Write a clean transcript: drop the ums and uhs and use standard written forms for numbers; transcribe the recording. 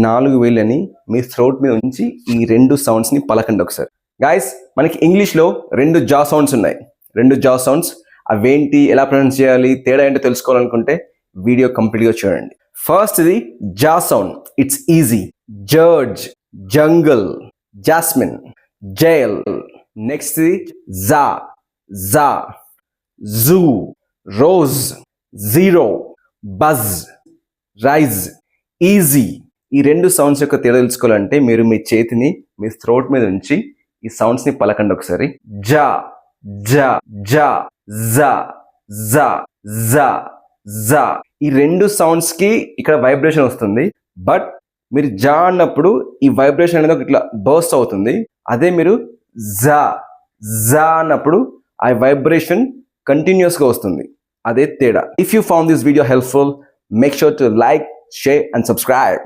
4 వేళ్ళని మీ throat మీద ఉంచి ఈ 2 సౌండ్స్ని పలకండి ఒకసారి. గాయస్, మనకి ఇంగ్లీష్లో 2 జా సౌండ్స్ ఉన్నాయి. 2 జా సౌండ్స్ అవేంటి, ఎలా ప్రొనౌన్స్ చేయాలి, తేడా ఏంటో తెలుసుకోవాలనుకుంటే వీడియో కంప్లీట్గా చూడండి. ఫస్ట్ ఇది జా sound. It's easy. Judge, jungle, jasmine, jail. Next ఇది జా, జా, zoo, rose, zero, buzz, rise, easy. ఈ 2 సౌండ్స్ యొక్క తేడా తెలుసుకోవాలంటే మీరు మీ చేతిని మీ థ్రోట్ మీద ఉంచి ఈ సౌండ్స్ ని పలకండి ఒకసారి. జా, జా, జా, జా, జా, జా, జా. ఈ 2 సౌండ్స్ కి ఇక్కడ వైబ్రేషన్ వస్తుంది. బట్ మీరు జా అన్నప్పుడు ఈ వైబ్రేషన్ అనేది ఇట్లా బర్స్ట్ అవుతుంది. అదే మీరు జా, జా అన్నప్పుడు ఆ వైబ్రేషన్ కంటిన్యూస్ గా వస్తుంది. అదే తేడా. If you found this video helpful, make sure to like, share and subscribe.